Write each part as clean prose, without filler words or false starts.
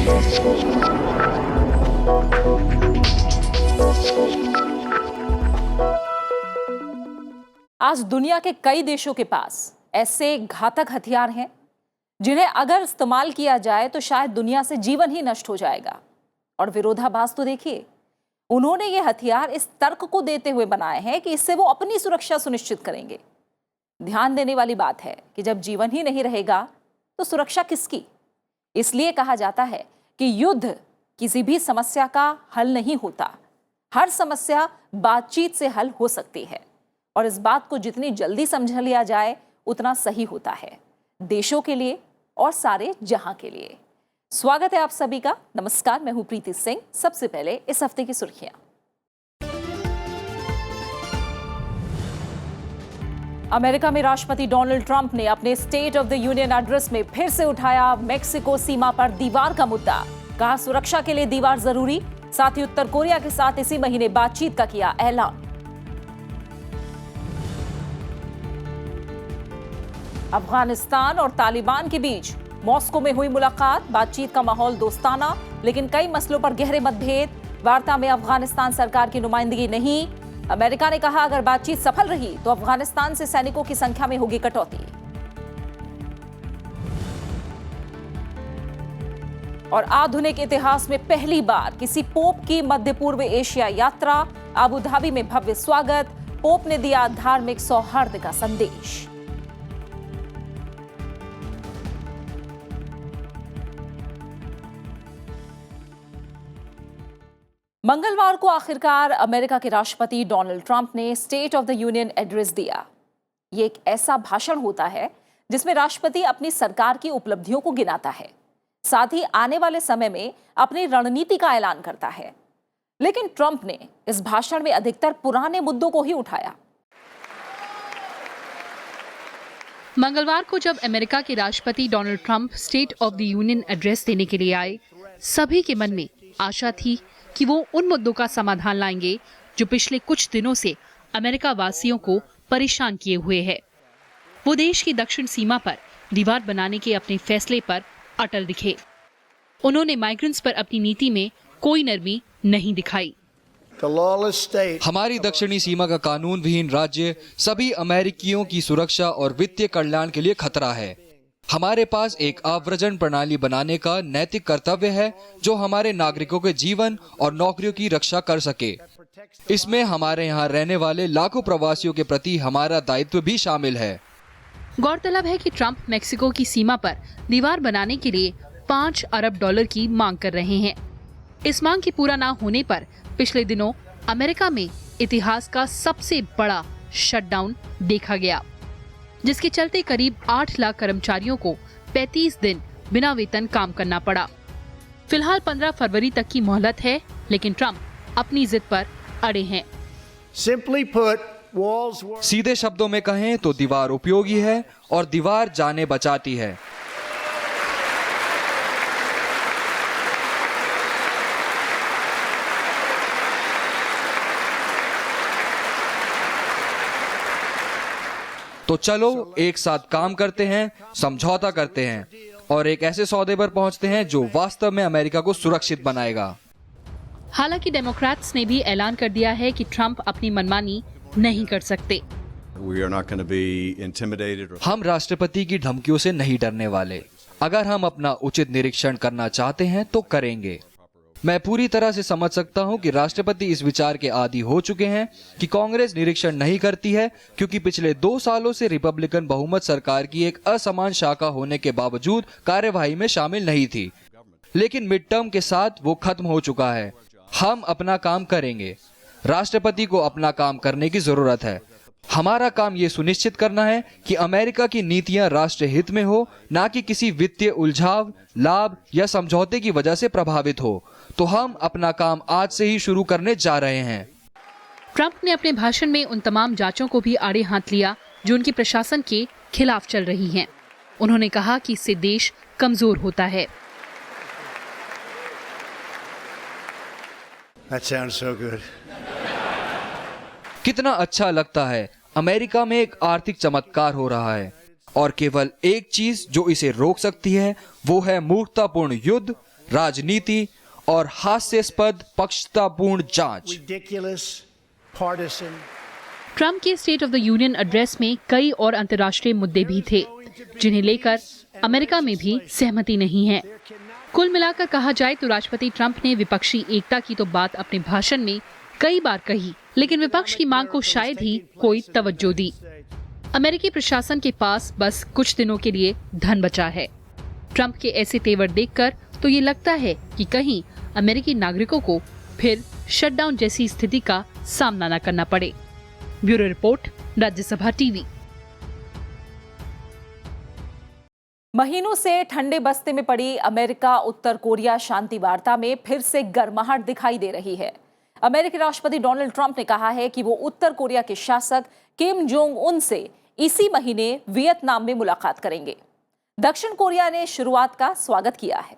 आज दुनिया के कई देशों के पास ऐसे घातक हथियार हैं जिन्हें अगर इस्तेमाल किया जाए तो शायद दुनिया से जीवन ही नष्ट हो जाएगा। और विरोधाभास तो देखिए, उन्होंने ये हथियार इस तर्क को देते हुए बनाए हैं कि इससे वो अपनी सुरक्षा सुनिश्चित करेंगे। ध्यान देने वाली बात है कि जब जीवन ही नहीं रहेगा तो सुरक्षा किसकी? इसलिए कहा जाता है कि युद्ध किसी भी समस्या का हल नहीं होता। हर समस्या बातचीत से हल हो सकती है और इस बात को जितनी जल्दी समझ लिया जाए उतना सही होता है, देशों के लिए और सारे जहां के लिए। स्वागत है आप सभी का। नमस्कार, मैं हूं प्रीति सिंह। सबसे पहले इस हफ्ते की सुर्खियां। अमेरिका में राष्ट्रपति डोनाल्ड ट्रंप ने अपने state of the union address में फिर से उठाया मेक्सिको सीमा पर दीवार का मुद्दा। कहा सुरक्षा के लिए दीवार जरूरी, साथ ही उत्तर कोरिया के साथ इसी महीने बातचीत का किया ऐलान। अफगानिस्तान और तालिबान के बीच मॉस्को में हुई मुलाकात। बातचीत का माहौल दोस्ताना, लेकिन कई मसलों पर गहरे मतभेद। वार्ता में अफगानिस्तान सरकार की नुमाइंदगी नहीं। अमेरिका ने कहा अगर बातचीत सफल रही तो अफगानिस्तान से सैनिकों की संख्या में होगी कटौती। और आधुनिक इतिहास में पहली बार किसी पोप की मध्य पूर्व एशिया यात्रा। अबू धाबी में भव्य स्वागत। पोप ने दिया धार्मिक सौहार्द का संदेश। मंगलवार को आखिरकार अमेरिका के राष्ट्रपति डोनाल्ड ट्रंप ने state of the union address दिया। ये एक ऐसा भाषण होता है जिसमें राष्ट्रपति अपनी सरकार की उपलब्धियों को गिनाता है, साथ ही आने वाले समय में अपनी रणनीति का ऐलान करता है। लेकिन ट्रंप ने इस भाषण में अधिकतर पुराने मुद्दों को ही उठाया। मंगलवार को जब अमेरिका के राष्ट्रपति Donald Trump state of the union address देने के लिए आए, सभी के मन में आशा थी कि वो उन मुद्दों का समाधान लाएंगे जो पिछले कुछ दिनों से अमेरिका वासियों को परेशान किए हुए है। वो देश की दक्षिण सीमा पर दीवार बनाने के अपने फैसले पर अटल दिखे। उन्होंने माइग्रेंट्स पर अपनी नीति में कोई नरमी नहीं दिखाई। हमारी दक्षिणी सीमा का कानून विहीन राज्य सभी अमेरिकियों की सुरक्षा और वित्तीय कल्याण के लिए खतरा है। हमारे पास एक आव्रजन प्रणाली बनाने का नैतिक कर्तव्य है जो हमारे नागरिकों के जीवन और नौकरियों की रक्षा कर सके। इसमें हमारे यहाँ रहने वाले लाखों प्रवासियों के प्रति हमारा दायित्व भी शामिल है। गौरतलब है कि ट्रंप मेक्सिको की सीमा पर दीवार बनाने के लिए $5 अरब की मांग कर रहे हैं। इस मांग की पूरा ना होने पर पिछले दिनों अमेरिका में इतिहास का सबसे बड़ा शटडाउन देखा गया, जिसके चलते करीब 8 लाख कर्मचारियों को 35 दिन बिना वेतन काम करना पड़ा। फिलहाल 15 फरवरी तक की मोहलत है, लेकिन ट्रंप अपनी जिद पर अड़े हैं। सीधे शब्दों में कहें तो दीवार उपयोगी है और दीवार जाने बचाती है। तो चलो एक साथ काम करते हैं, समझौता करते हैं और एक ऐसे सौदे पर पहुंचते हैं जो वास्तव में अमेरिका को सुरक्षित बनाएगा। हालांकि डेमोक्रेट्स ने भी ऐलान कर दिया है कि ट्रंप अपनी मनमानी नहीं कर सकते। हम राष्ट्रपति की धमकियों से नहीं डरने वाले। अगर हम अपना उचित निरीक्षण करना चाहते हैं तो करेंगे। मैं पूरी तरह से समझ सकता हूं कि राष्ट्रपति इस विचार के आदी हो चुके हैं कि कांग्रेस निरीक्षण नहीं करती है, क्योंकि पिछले 2 सालों से रिपब्लिकन बहुमत सरकार की एक असमान शाखा होने के बावजूद कार्यवाही में शामिल नहीं थी। लेकिन मिड टर्म के साथ वो खत्म हो चुका है। हम अपना काम करेंगे। राष्ट्रपति को अपना काम करने की जरूरत है। हमारा काम ये सुनिश्चित करना है कि अमेरिका की नीतियां राष्ट्र हित में हो, ना कि किसी वित्तीय उलझाव, लाभ या समझौते की वजह से प्रभावित हो। तो हम अपना काम आज से ही शुरू करने जा रहे हैं। ट्रंप ने अपने भाषण में उन तमाम जांचों को भी आड़े हाथ लिया जो उनके प्रशासन के खिलाफ चल रही हैं। उन्होंने कहा कि इससे देश कमजोर होता है। That sounds so good. कितना अच्छा लगता है। अमेरिका में एक आर्थिक चमत्कार हो रहा है और केवल एक चीज जो इसे रोक सकती है वो है मूर्खतापूर्ण युद्ध, राजनीति और हास्यास्पद पक्षतापूर्ण जांच। ridiculous, partisan. ट्रंप के state of the union address में कई और अंतर्राष्ट्रीय मुद्दे भी थे, जिन्हें लेकर अमेरिका में भी सहमति नहीं है। कुल मिलाकर कहा जाए तो राष्ट्रपति ट्रंप ने विपक्षी एकता की तो बात अपने भाषण में कई बार कही, लेकिन विपक्ष की मांग को शायद ही कोई तवज्जो दी। अमेरिकी प्रशासन के पास बस कुछ दिनों के लिए धन बचा है। ट्रंप के ऐसे तेवर देखकर तो ये लगता है कि कहीं अमेरिकी नागरिकों को फिर शटडाउन जैसी स्थिति का सामना न करना पड़े। Bureau report, Rajya Sabha TV. महीनों से ठंडे बस्ते में पड़ी अमेरिका उत्तर कोरिया शांति वार्ता में फिर से गर्माहट दिखाई दे रही है। अमेरिकी राष्ट्रपति डोनाल्ड ट्रंप ने कहा है कि वो उत्तर कोरिया के शासक किम जोंग उन से इसी महीने वियतनाम में मुलाकात करेंगे। दक्षिण कोरिया ने शुरुआत का स्वागत किया है।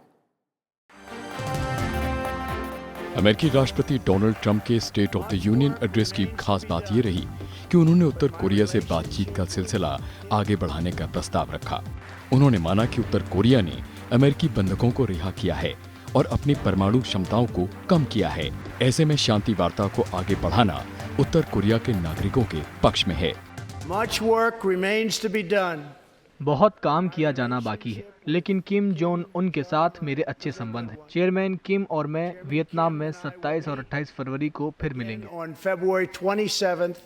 अमेरिकी राष्ट्रपति डोनाल्ड ट्रंप के state of the union address की खास बात ये रही कि उन्होंने उत्तर कोरिया से बातचीत का सिलसिला आगे बढ़ाने का प्रस्ताव रखा। उन्होंने माना कि उत्तर कोरिया ने अमेरिकी बंधकों को रिहा किया है और अपनी परमाणु क्षमताओं को कम किया है। ऐसे में शांति वार्ता को आगे बढ़ाना उत्तर कोरिया के नागरिकों के पक्ष में है। Much work remains to be done. बहुत काम किया जाना बाकी है, लेकिन किम जोंग उन के साथ मेरे अच्छे संबंध हैं। चेयरमैन किम और मैं वियतनाम में 27 और 28 फरवरी को फिर मिलेंगे। On February 27th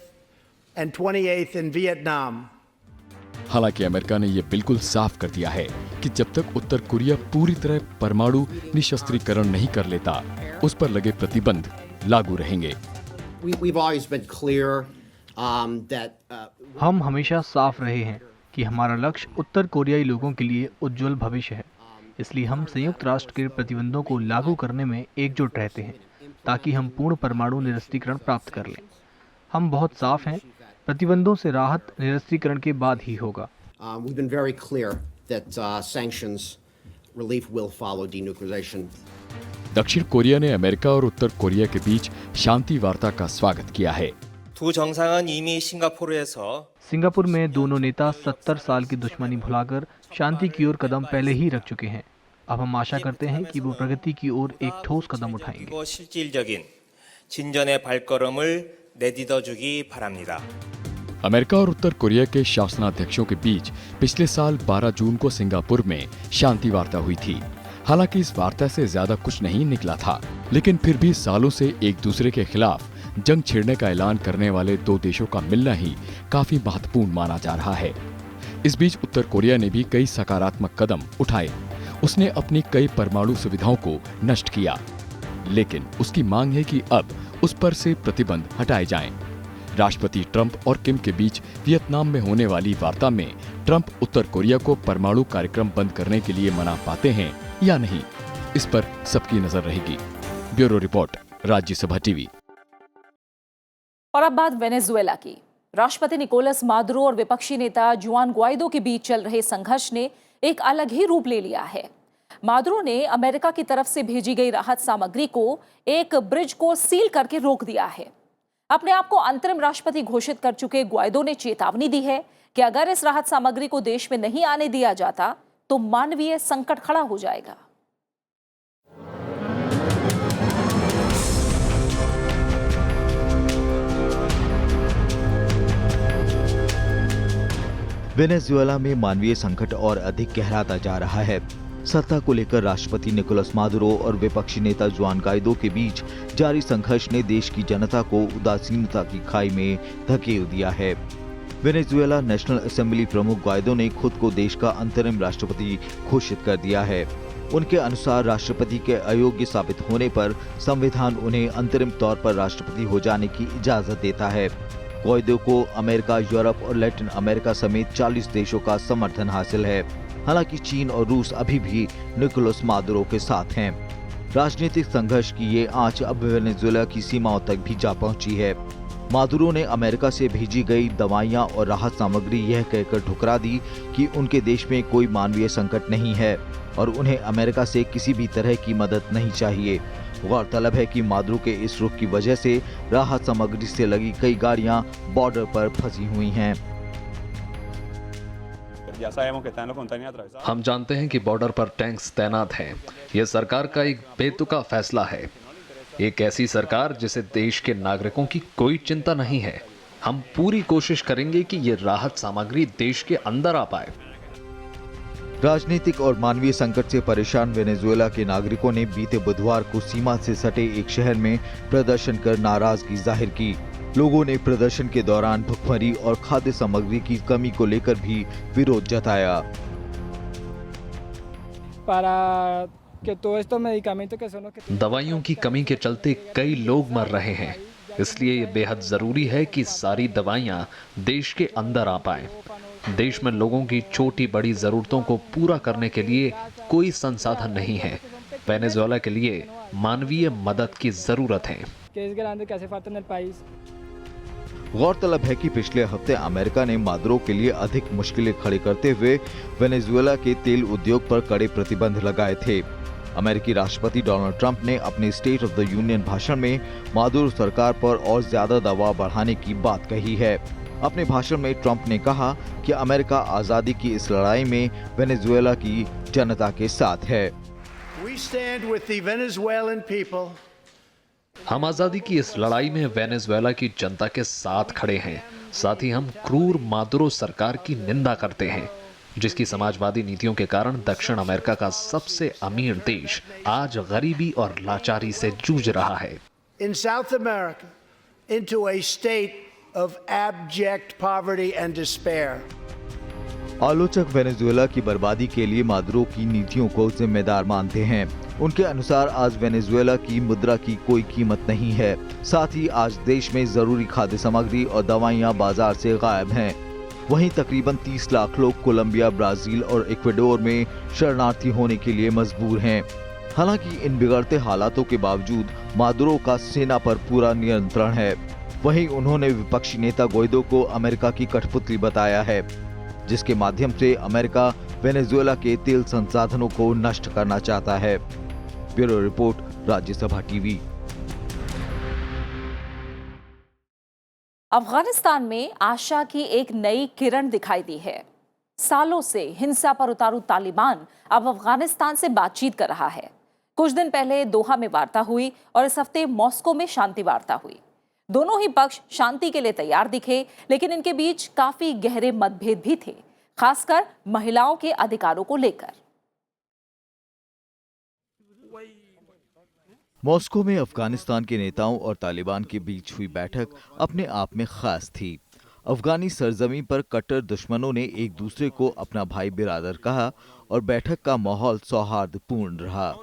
and 28th in Vietnam. हालांकि अमेरिका ने यह बिल्कुल साफ कर दिया है कि जब तक उत्तर कोरिया पूरी तरह परमाणु निशस्त्रीकरण नहीं कर लेता, उस पर लगे प्रतिबंध लागू रहेंगे। हम हमेशा साफ रहे हैं कि हमारा लक्ष्य उत्तर कोरियाई लोगों के लिए उज्जवल भविष्य है। इसलिए हम संयुक्त राष्ट्र के प्रतिबंधों को लागू करने में एकजुट रहते हैं ताकि हम पूर्ण परमाणु निरस्त्रीकरण प्राप्त कर लें। हम बहुत साफ हैं, प्रतिबंधों से राहत निरस्त्रीकरण के बाद ही होगा। दक्षिण कोरिया ने अमेरिका और उत्तर कोरिया के बीच शांति वार्ता का स्वागत किया है। सिंगापुर में दोनों नेता 70 साल की दुश्मनी भुलाकर शांति की ओर कदम पहले ही रख चुके हैं। अब हम आशा करते हैं कि वो प्रगति की ओर एक ठोस कदम उठाएंगे। अमेरिका और उत्तर कोरिया के शासनाध्यक्षों के बीच पिछले साल 12 जून को सिंगापुर में शांति वार्ता हुई थी। हालांकि इस वार्ता से ज्यादा कुछ नहीं निकला था, लेकिन फिर भी सालों से एक दूसरे के खिलाफ जंग छेड़ने का ऐलान करने वाले दो देशों का मिलना ही काफी महत्वपूर्ण माना जा रहा है। इस बीच उत्तर कोरिया ने भी कई सकारात्मक कदम उठाए। उसने अपनी कई परमाणु सुविधाओं को नष्ट किया, लेकिन उसकी मांग है कि अब उस पर से प्रतिबंध हटाए जाएं। राष्ट्रपति ट्रंप और किम के बीच वियतनाम में होने वाली वार्ता में ट्रंप उत्तर कोरिया को परमाणु कार्यक्रम बंद करने के लिए मना पाते हैं या नहीं, इस पर सबकी नजर रहेगी। Bureau report, Rajya Sabha TV. और अब बात वेनेजुएला की। राष्ट्रपति निकोलस मादुरो और विपक्षी नेता जुआन ग्वाइडो के बीच चल रहे संघर्ष ने एक अलग ही रूप ले लिया है। मादुरो ने अमेरिका की तरफ से भेजी गई राहत सामग्री को एक ब्रिज को सील करके रोक दिया है। अपने आप को अंतरिम राष्ट्रपति घोषित कर चुके ग्वाइडो ने चेतावनी दी है कि अगर इस राहत सामग्री को देश में नहीं आने दिया जाता तो मानवीय संकट खड़ा हो जाएगा। वेनेजुएला में मानवीय संकट और अधिक गहराता जा रहा है। सत्ता को लेकर राष्ट्रपति निकोलस मादुरो और विपक्षी नेता जुआन गाइडो के बीच जारी संघर्ष ने देश की जनता को उदासीनता की खाई में धकेल दिया है। वेनेजुएला नेशनल असेंबली प्रमुख गाइडो ने खुद को देश का अंतरिम राष्ट्रपति घोषित कर दिया है। उनके अनुसार राष्ट्रपति के अयोग्य साबित होने पर संविधान उन्हें अंतरिम तौर पर राष्ट्रपति हो जाने की इजाजत देता है। गाइडो को अमेरिका, यूरोप और लैटिन अमेरिका समेत 40 देशों का समर्थन हासिल है। हालांकि चीन और रूस अभी भी निकोलस मादुरो के साथ हैं। राजनीतिक संघर्ष की ये आंच अब वेनेजुएला की सीमाओं तक भी जा पहुंची है। मादुरो ने अमेरिका से भेजी गई दवाइयां और राहत सामग्री यह कहकर ठुकरा दी कि उनके देश में कोई मानवीय संकट नहीं है और उन्हें अमेरिका से किसी भी तरह की मदद नहीं चाहिए। गौरतलब है कि मादुरो के इस रुख की वजह से राहत सामग्री से लगी कई गाड़ियां बॉर्डर पर फंसी हुई हैं। Ya sabemos que están los containers atravesados. हम जानते हैं कि बॉर्डर पर टैंक्स तैनात हैं। यह सरकार का एक बेतुका फैसला है, एक ऐसी सरकार जिसे देश के नागरिकों की कोई चिंता नहीं है। हम पूरी कोशिश करेंगे कि ये राहत सामग्री देश के अंदर आ पाए। राजनीतिक और मानवीय संकट से परेशान वेनेजुएला के नागरिकों ने बीते बुधवार को सीमा से सटे एक शहर में प्रदर्शन कर नाराजगी जाहिर की। लोगों ने प्रदर्शन के दौरान भुखमरी और खाद्य सामग्री की कमी को लेकर भी विरोध जताया। दवाइयों की कमी के चलते कई लोग मर रहे हैं, इसलिए ये बेहद जरूरी है कि सारी दवाइयां देश के अंदर आ पाएं। देश में लोगों की छोटी बड़ी जरूरतों को पूरा करने के लिए कोई संसाधन नहीं है। वेनेजुएला के लिए मानवीय मदद की जरूरत है। गौरतलब है कि पिछले हफ्ते अमेरिका ने मादुरो के लिए अधिक मुश्किलें खड़ी करते हुए वेनेजुएला के तेल उद्योग पर कड़े प्रतिबंध लगाए थे। अमेरिकी राष्ट्रपति डोनाल्ड ट्रंप ने अपने स्टेट ऑफ द यूनियन भाषण में मादुरो सरकार पर और ज्यादा दबाव बढ़ाने की बात कही है। अपने भाषण में ट्रंप ने कहा कि अमेरिका आजादी की इस लड़ाई में वेनेजुएला की जनता के साथ है। We stand with the Venezuelan people. हम आजादी की इस लड़ाई में वेनेजुएला की जनता के साथ खड़े हैं। साथ ही हम क्रूर मादुरो सरकार की निंदा करते हैं, जिसकी समाजवादी नीतियों के कारण दक्षिण अमेरिका का सबसे अमीर देश आज गरीबी और लाचारी से जूझ रहा है। In South America, into a state of abject poverty and despair. आलोचक वेनेजुएला की बर्बादी के लिए मादुरो की नीतियों को जिम्मेदार मानते हैं। उनके अनुसार आज वेनेजुएला की मुद्रा की कोई कीमत नहीं है। साथ ही आज देश में जरूरी खाद्य सामग्री और दवाइयां बाजार से गायब हैं। वहीं तकरीबन 30 लाख लोग कोलंबिया, ब्राजील और इक्वाडोर में शरणार्थी होने के लिए मजबूर हैं। हालांकि इन बिगड़ते हालातों के बावजूद मादुरो का सेना पर पूरा नियंत्रण है। वहीं उन्होंने विपक्षी नेता गोइदो को अमेरिका की कठपुतली बताया है, जिसके माध्यम से अमेरिका वेनेजुएला के तेल संसाधनों को नष्ट करना चाहता है। Bureau report, Rajya Sabha TV. Afghanistan में आशा की एक नई किरण दिखाई दी है। सालों से हिंसा पर उतारू तालिबान अब अफगानिस्तान से बातचीत कर रहा है। कुछ दिन पहले दोहा में वार्ता हुई और इस हफ्ते मॉस्को में शांति वार्ता हुई। दोनों ही पक्ष शांति के लिए तैयार दिखे, लेकिन इनके बीच काफी गहरे मतभेद भी थे, खासकर महिलाओं के अधिकारों को लेकर। मॉस्को में अफगानिस्तान के नेताओं और तालिबान के बीच हुई बैठक अपने आप में खास थी। अफगानी सरजमीं पर कट्टर दुश्मनों ने एक दूसरे को अपना भाई बिरादर कहा और बैठक का माहौल सौहार्दपूर्ण रहा।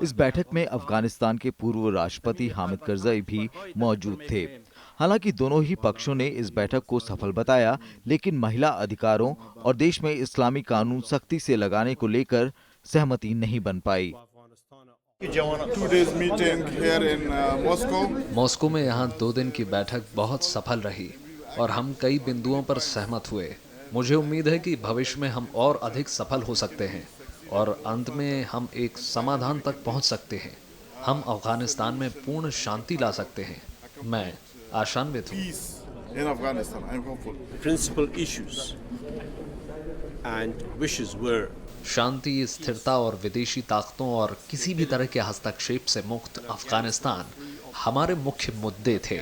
इस बैठक में अफगानिस्तान के पूर्व राष्ट्रपति हामिद करजई भी मौजूद थे। हालांकि दोनों ही पक्षों ने इस बैठक को सफल बताया, लेकिन महिला अधिकारों और देश में इस्लामी कानून सख्ती से लगाने को लेकर सहमति नहीं बन पाई। मॉस्को में यहाँ 2 दिन की बैठक बहुत सफल रही और हम कई बिंदुओं पर सहमत हुए। मुझे उम्मीद है कि भविष्य में हम और अधिक सफल हो सकते हैं और अंत में हम एक समाधान तक पहुंच सकते हैं। हम अफगानिस्तान में पूर्ण शांति ला सकते हैं। मैं आशान्वित हूँ। शांति, स्थिरता और विदेशी ताकतों और किसी भी तरह के हस्तक्षेप से मुक्त अफगानिस्तान हमारे मुख्य मुद्दे थे।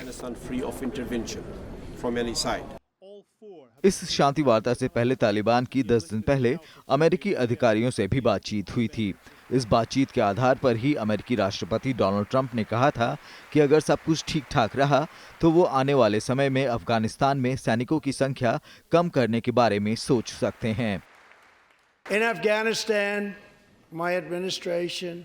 इस शांति वार्ता से पहले तालिबान की 10 दिन पहले अमेरिकी अधिकारियों से भी बातचीत हुई थी। इस बातचीत के आधार पर ही अमेरिकी राष्ट्रपति डोनाल्ड ट्रंप ने कहा था कि अगर सब कुछ ठीक ठाक रहा तो वो आने वाले समय में अफगानिस्तान में सैनिकों की संख्या कम करने के बारे में सोच सकते हैं। In Afghanistan, my administration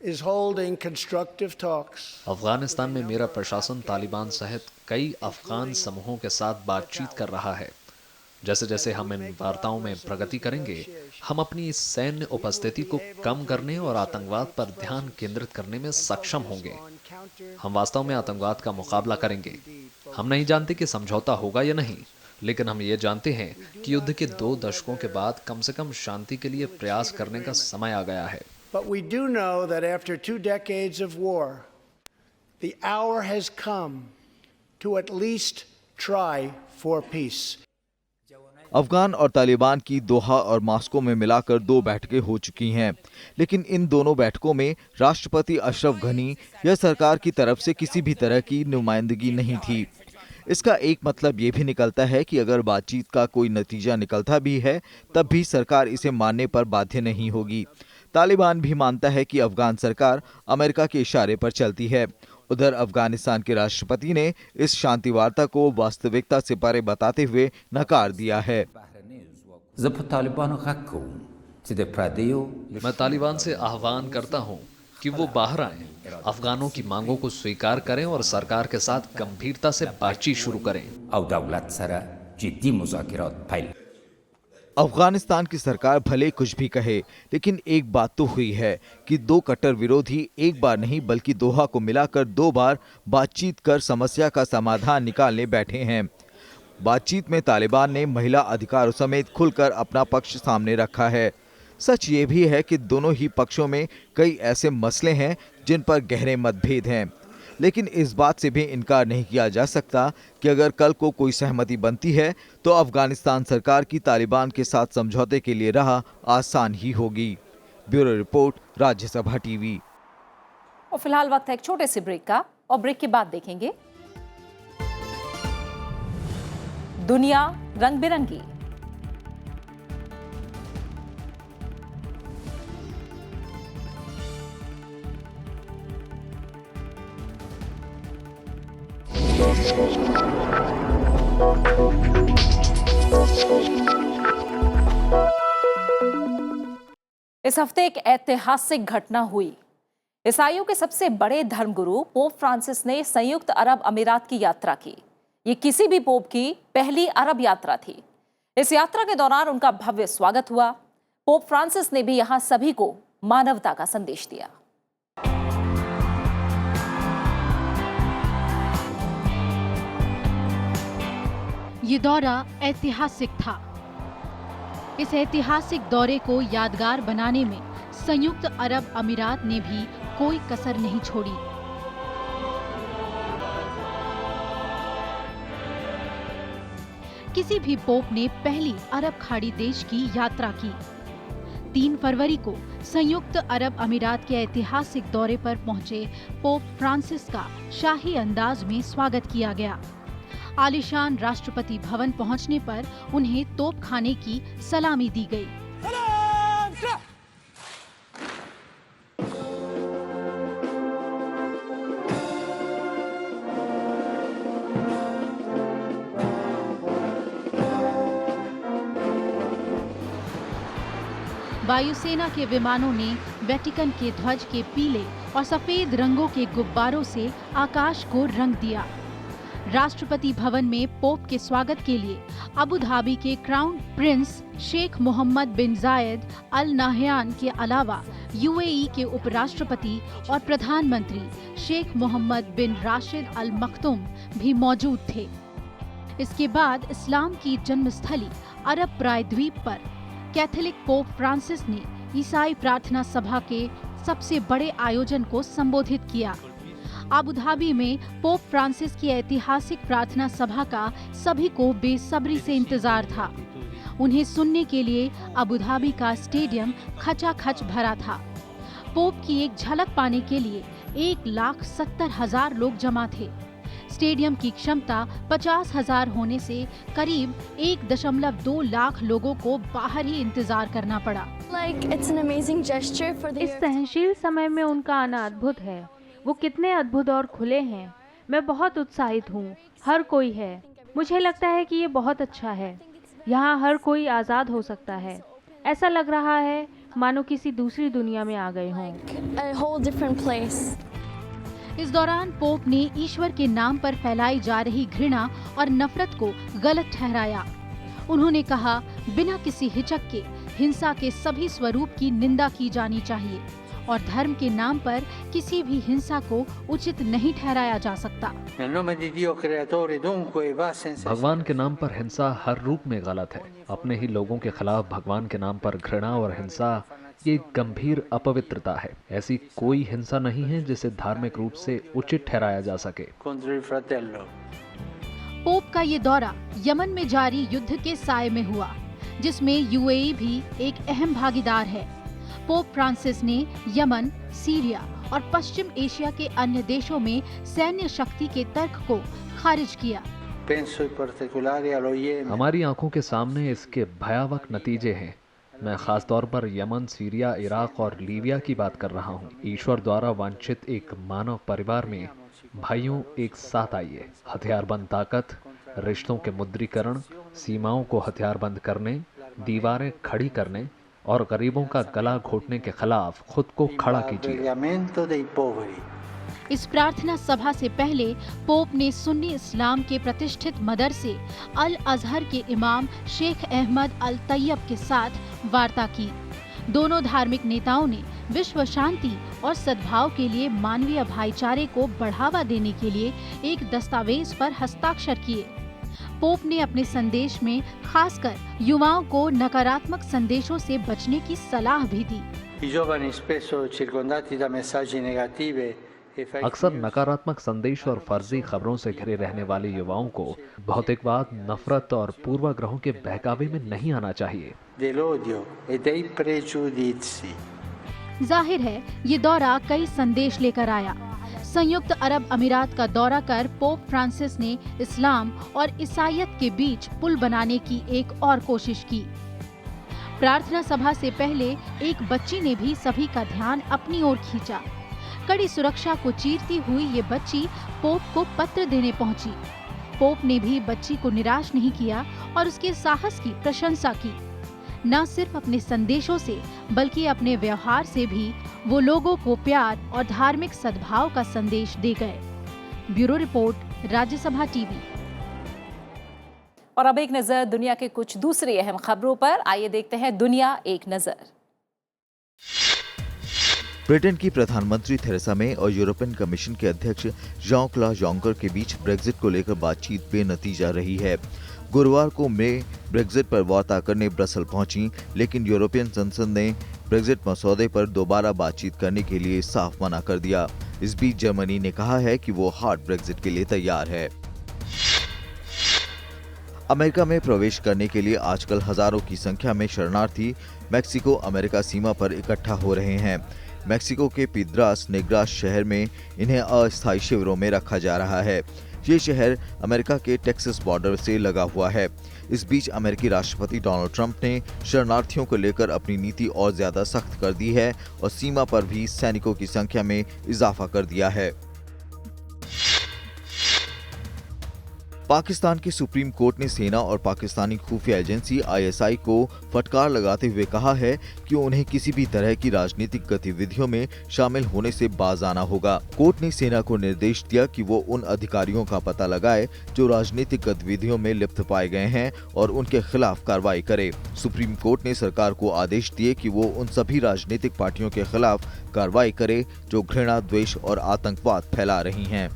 is holding constructive talks. Afghanistan में मेरा प्रशासन तालिबान सहित कई अफगान समूहों के साथ बातचीत कर रहा है। जैसे जैसे हम इन वार्ताओं में प्रगति करेंगे, हम अपनी सैन्य उपस्थिति को कम करने और आतंकवाद पर ध्यान केंद्रित करने में सक्षम होंगे। हम वास्तव में आतंकवाद का मुकाबला करेंगे। हम नहीं जानते कि समझौता होगा या नहीं, लेकिन हम ये जानते हैं कि युद्ध के 2 दशकों के बाद कम से कम शांति के लिए प्रयास करने का समय आ गया है। But we do know that after 2 decades of war, the hour has come to at least try for peace. Afghan और तालिबान की दोहा और मास्को में मिलाकर 2 बैठकें हो चुकी हैं, लेकिन इन दोनों बैठकों में राष्ट्रपति अशरफ गनी या सरकार की तरफ से किसी भी तरह की नुमाइंदगी नहीं थी। इसका एक मतलब ये भी निकलता है कि अगर बातचीत का कोई नतीजा निकलता भी है, तब भी सरकार इसे मानने पर बाध्य नहीं होगी। तालिबान भी मानता है कि अफगान सरकार अमेरिका के इशारे पर चलती है। उधर अफगानिस्तान के राष्ट्रपति ने इस शांति वार्ता को वास्तविकता से परे बताते हुए नकार दिया है। मैं तालिबान से आह्वान करता हूं कि वो बाहर आएं, अफगानों की मांगों को स्वीकार करें और सरकार के साथ गंभीरता से बातचीत शुरू करें। अफगानिस्तान की सरकार भले कुछ भी कहे, लेकिन एक बात तो हुई है कि 2 कट्टर विरोधी एक बार नहीं बल्कि दोहा को मिलाकर 2 बार बातचीत कर समस्या का समाधान निकालने बैठे हैं। बातचीत में तालिबान ने महिला अधिकारों समेत खुलकर अपना पक्ष सामने रखा है। सच ये भी है कि दोनों ही पक्षों में कई ऐसे मसले हैं जिन पर गहरे मतभेद हैं, लेकिन इस बात से भी इनकार नहीं किया जा सकता कि अगर कल को कोई सहमति बनती है तो अफगानिस्तान सरकार की तालिबान के साथ समझौते के लिए राह आसान ही होगी। Bureau report, Rajya Sabha TV. और फिलहाल वक्त है एक छोटे से ब्रेक का, और ब्रेक के बाद देखेंगे दुनिया रंग बिरंगी। इस हफ्ते एक ऐतिहासिक घटना हुई। ईसाइयों के सबसे बड़े धर्मगुरु पोप फ्रांसिस ने संयुक्त अरब अमीरात की यात्रा की। ये किसी भी पोप की पहली अरब यात्रा थी। इस यात्रा के दौरान उनका भव्य स्वागत हुआ। पोप फ्रांसिस ने भी यहां सभी को मानवता का संदेश दिया। ये दौरा ऐतिहासिक था। इस ऐतिहासिक दौरे को यादगार बनाने में संयुक्त अरब अमीरात ने भी कोई कसर नहीं छोड़ी। किसी भी पोप ने पहली अरब खाड़ी देश की यात्रा की। 3 फरवरी को संयुक्त अरब अमीरात के ऐतिहासिक दौरे पर पहुंचे पोप फ्रांसिस का शाही अंदाज में स्वागत किया गया। आलीशान राष्ट्रपति भवन पहुंचने पर उन्हें तोपखाने की सलामी दी गई। वायुसेना के विमानों ने वेटिकन के ध्वज के पीले और सफेद रंगों के गुब्बारों से आकाश को रंग दिया। राष्ट्रपति भवन में पोप के स्वागत के लिए अबू धाबी के क्राउन प्रिंस शेख मोहम्मद बिन जायद अल नाहयान के अलावा यूएई के उपराष्ट्रपति और प्रधानमंत्री शेख मोहम्मद बिन राशिद अल मख्तूम भी मौजूद थे। इसके बाद इस्लाम की जन्मस्थली अरब प्रायद्वीप पर कैथोलिक पोप फ्रांसिस ने ईसाई प्रार्थना सभा के सबसे बड़े आयोजन को संबोधित किया। अबू धाबी में पोप फ्रांसिस की ऐतिहासिक प्रार्थना सभा का सभी को बेसब्री से इंतजार था। उन्हें सुनने के लिए अबू धाबी का स्टेडियम खचाखच भरा था। पोप की एक झलक पाने के लिए 1,70,000 लोग जमा थे। स्टेडियम की क्षमता 50,000 होने से करीब 1.2 लाख लोगों को बाहर ही इंतजार करना पड़ा। इस सहनशील समय में उनका आना अद्भुत है। वो कितने अद्भुत और खुले हैं। मैं बहुत उत्साहित हूँ। हर कोई है। मुझे लगता है कि ये बहुत अच्छा है। यहाँ हर कोई आज़ाद हो सकता है। ऐसा लग रहा है मानो किसी दूसरी दुनिया में आ गए हों। इस दौरान पोप ने ईश्वर के नाम पर फैलाई जा रही घृणा और नफरत को गलत ठहराया। उन्होंने कहा, बिना किसी हिचक के हिंसा के सभी स्वरूप की निंदा की जानी चाहिए और धर्म के नाम पर किसी भी हिंसा को उचित नहीं ठहराया जा सकता। भगवान के नाम पर हिंसा हर रूप में गलत है। अपने ही लोगों के खिलाफ भगवान के नाम पर घृणा और हिंसा ये गंभीर अपवित्रता है। ऐसी कोई हिंसा नहीं है जिसे धार्मिक रूप से उचित ठहराया जा सके। पोप का ये दौरा यमन में जारी युद्ध के साए में हुआ, जिसमें यूएई भी एक अहम भागीदार है। पोप फ्रांसिस ने यमन, सीरिया और पश्चिम एशिया के अन्य देशों में सैन्य शक्ति के तर्क को खारिज किया। हमारी आंखों के सामने इसके भयावह नतीजे हैं। मैं खास तौर पर यमन, सीरिया, इराक और लीबिया की बात कर रहा हूँ। ईश्वर द्वारा वांछित एक मानव परिवार में भाइयों एक साथ आइए। हथियारबंद ताकत, रिश्तों के मुद्रीकरण, सीमाओं को हथियारबंद करने, दीवारें खड़ी करने और गरीबों का गला घोटने के खिलाफ खुद को खड़ा कीजिए। इस प्रार्थना सभा से पहले पोप ने सुन्नी इस्लाम के प्रतिष्ठित मदरसे अल अजहर के इमाम शेख अहमद अल तैयब के साथ वार्ता की। दोनों धार्मिक नेताओं ने विश्व शांति और सद्भाव के लिए मानवीय भाईचारे को बढ़ावा देने के लिए एक दस्तावेज पर हस्ताक्षर किए। पोप ने अपने संदेश में खासकर युवाओं को नकारात्मक संदेशों से बचने की सलाह भी दी। अक्सर नकारात्मक संदेश और फर्जी खबरों से घिरे रहने वाले युवाओं को भौतिकवाद, नफरत और पूर्वाग्रहों के बहकावे में नहीं आना चाहिए। जाहिर है ये दौरा कई संदेश लेकर आया। संयुक्त अरब अमीरात का दौरा कर पोप फ्रांसिस ने इस्लाम और ईसाईयत के बीच पुल बनाने की एक और कोशिश की। प्रार्थना सभा से पहले एक बच्ची ने भी सभी का ध्यान अपनी ओर खींचा। कड़ी सुरक्षा को चीरती हुई ये बच्ची पोप को पत्र देने पहुंची। पोप ने भी बच्ची को निराश नहीं किया और उसके साहस की प्रशंसा की। न सिर्फ अपने संदेशों से बल्कि अपने व्यवहार से भी वो लोगों को प्यार और धार्मिक सद्भाव का संदेश दे गए। Bureau report, Rajya Sabha TV. और अब एक नजर दुनिया के कुछ दूसरी अहम खबरों पर। आइए देखते हैं दुनिया एक नजर। ब्रिटेन की प्रधानमंत्री थेरेसा मे और यूरोपियन कमीशन के अध्यक्ष जॉन क्लॉड जंकर के बीच ब्रेक्जिट को लेकर बातचीत बेनतीजा रही है। गुरुवार को मे ब्रेक्जिट पर वार्ता करने ब्रसल पहुंची, लेकिन यूरोपियन संसद ने ब्रेक्जिट मसौदे पर दोबारा बातचीत करने के लिए साफ मना कर दिया। इस बीच जर्मनी ने कहा है कि वो हार्ड ब्रेक्जिट के लिए तैयार है। अमेरिका में प्रवेश करने के लिए आजकल हजारों की संख्या में शरणार्थी मैक्सिको अमेरिका सीमा पर इकट्ठा हो रहे हैं। मैक्सिको के पिद्रास नेग्रास शहर में इन्हें अस्थायी शिविरों में रखा जा रहा है। ये शहर अमेरिका के टेक्सास बॉर्डर से लगा हुआ है। इस बीच अमेरिकी राष्ट्रपति डोनाल्ड ट्रंप ने शरणार्थियों को लेकर अपनी नीति और ज्यादा सख्त कर दी है और सीमा पर भी सैनिकों की संख्या में इजाफा कर दिया है। पाकिस्तान की सुप्रीम कोर्ट ने सेना और पाकिस्तानी खुफिया एजेंसी आईएसआई को फटकार लगाते हुए कहा है कि उन्हें किसी भी तरह की राजनीतिक गतिविधियों में शामिल होने से बाज आना होगा। कोर्ट ने सेना को निर्देश दिया कि वो उन अधिकारियों का पता लगाए जो राजनीतिक गतिविधियों में लिप्त पाए गए हैं और उनके खिलाफ कार्रवाई करे। सुप्रीम कोर्ट ने सरकार को आदेश दिए कि वो उन सभी राजनीतिक पार्टियों के खिलाफ कार्रवाई करे जो घृणा, द्वेष और आतंकवाद फैला रही हैं।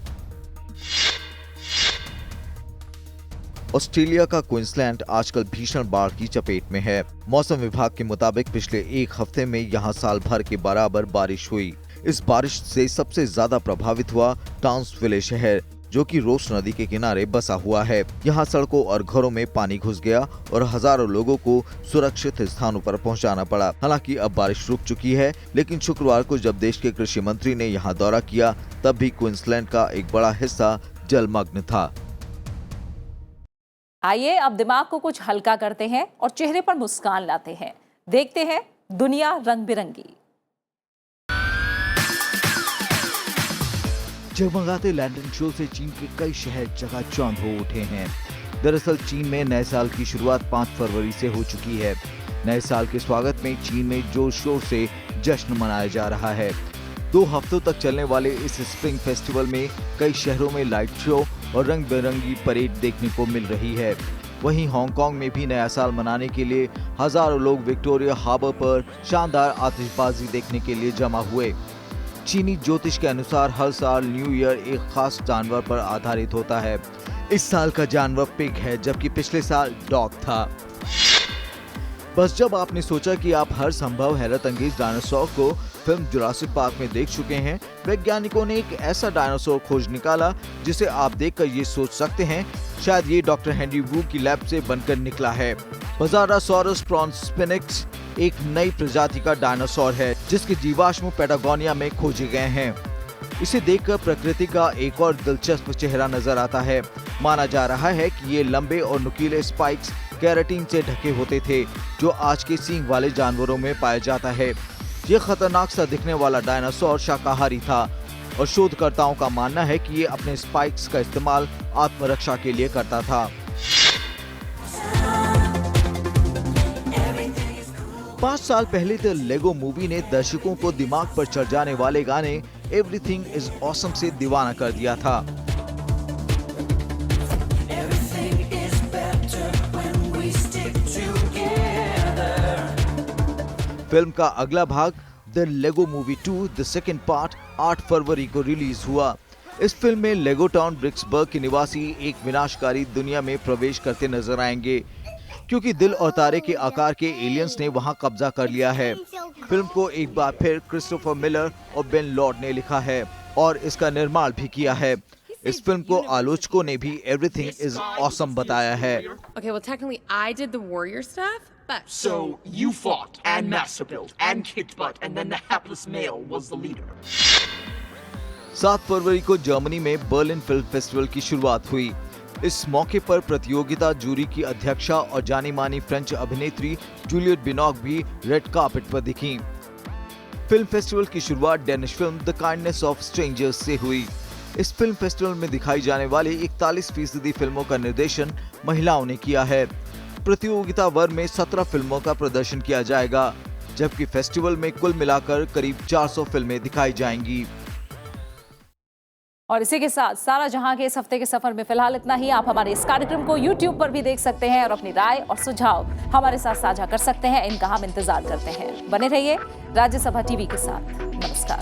ऑस्ट्रेलिया का क्वींसलैंड आजकल भीषण बाढ़ की चपेट में है। मौसम विभाग के मुताबिक पिछले एक हफ्ते में यहां साल भर के बराबर बारिश हुई। इस बारिश से सबसे ज्यादा प्रभावित हुआ टाउन्सविले शहर, जो कि रोस नदी के किनारे बसा हुआ है। यहां सड़कों और घरों में पानी घुस गया और हजारों लोगों को सुरक्षित स्थानों पर पहुंचाना पड़ा। हालांकि अब बारिश रुक चुकी है, लेकिन शुक्रवार को जब देश के कृषि मंत्री ने यहां दौरा किया तब भी क्वींसलैंड का एक बड़ा हिस्सा जलमग्न था। आइए अब दिमाग को कुछ हल्का करते हैं और चेहरे पर मुस्कान लाते हैं। देखते हैं दुनिया रंग बिरंगी। जगमगाते लैंटर्न शो से चीन के कई शहर चकाचौंध हो उठे हैं। दरअसल चीन में नए साल की शुरुआत 5 फरवरी से हो चुकी है। नए साल के स्वागत में चीन में जोर शोर से जश्न मनाया जा रहा है। 2 हफ्तों तक चलने वाले इस स्प्रिंग फेस्टिवल में कई शहरों में लाइट शो और रंग बिरंगी परेड देखने को मिल रही है। वहीं हांगकांग में भी नया साल मनाने के लिए हजारों लोग विक्टोरिया हार्बर पर शानदार आतिशबाजी देखने के लिए जमा हुए। चीनी ज्योतिष के अनुसार हर साल न्यू ईयर एक खास जानवर पर आधारित होता है। इस साल का जानवर पिग है, जबकि पिछले साल डॉग था। बस जब आपने सोचा कि आप हर संभव हैरत अंगेज डायनासोर को फिल्म जुरासिक पार्क में देख चुके हैं, वैज्ञानिकों ने एक ऐसा डायनासोर खोज निकाला जिसे आप देखकर ये सोच सकते हैं शायद ये डॉक्टर हेनरी वू की लैब से बनकर निकला है। बजारासोरस प्रॉन्स्पिनिक्स एक नई प्रजाति का डायनासोर है जिसके जीवाश्म पैटागोनिया में खोजे गए हैं। इसे देखकर प्रकृति का एक और दिलचस्प चेहरा नजर आता है। माना जा रहा है कि ये लंबे और नुकीले स्पाइक्स केराटिन से ढके होते थे जो आज के सींग वाले जानवरों में पाया जाता है। ये खतरनाक सा दिखने वाला डायनासोर शाकाहारी था और शोधकर्ताओं का मानना है कि ये अपने स्पाइक्स का इस्तेमाल आत्मरक्षा के लिए करता था। 5 साल पहले द लेगो मूवी ने दर्शकों को दिमाग पर चढ़ जाने वाले गाने एवरीथिंग इज ऑसम से दीवाना कर दिया था। फिल्म का अगला भाग the Lego movie 2 the second part 8 फरवरी को रिलीज हुआ। इस फिल्म में लेगो टाउन ब्रिक्सबर्ग के निवासी एक विनाशकारी दुनिया में प्रवेश करते नजर आएंगे क्योंकि दिल और तारे के आकार के एलियंस ने वहां कब्जा कर लिया है। फिल्म को एक बार फिर क्रिस्टोफर मिलर और बेन लॉर्ड ने लिखा है और इसका निर्माण भी किया है। इस फिल्म को आलोचकों ने भी एवरीथिंग इज ऑसम बताया है। Okay, well technically I did the warrior stuff, but So you fought and master built and kicked butt and then the hapless male was the leader. 7 फरवरी को जर्मनी में Berlin film festival की शुरुआत हुई। इस मौके पर प्रतियोगिता जूरी की अध्यक्षा और जानी मानी फ्रेंच अभिनेत्री जूलियट बिनॉक भी रेड कार्पेट पर दिखीं। फिल्म फेस्टिवल की शुरुआत Danish film the kindness of strangers से हुई। इस फिल्म फेस्टिवल में दिखाई जाने वाली 41% फिल्मों का निर्देशन महिलाओं ने किया है। प्रतियोगिता वर्ग में 17 फिल्मों का प्रदर्शन किया जाएगा, जबकि फेस्टिवल में कुल मिलाकर करीब 400 फिल्में दिखाई जाएंगी। और इसी के साथ सारा जहां के इस हफ्ते के सफर में फिलहाल इतना ही। आप हमारे इस कार्यक्रम को YouTube पर भी देख सकते हैं और अपनी राय और सुझाव हमारे साथ साझा कर सकते हैं। इनका हम इंतजार करते हैं। बने रहिए राज्यसभा टीवी के साथ। नमस्कार।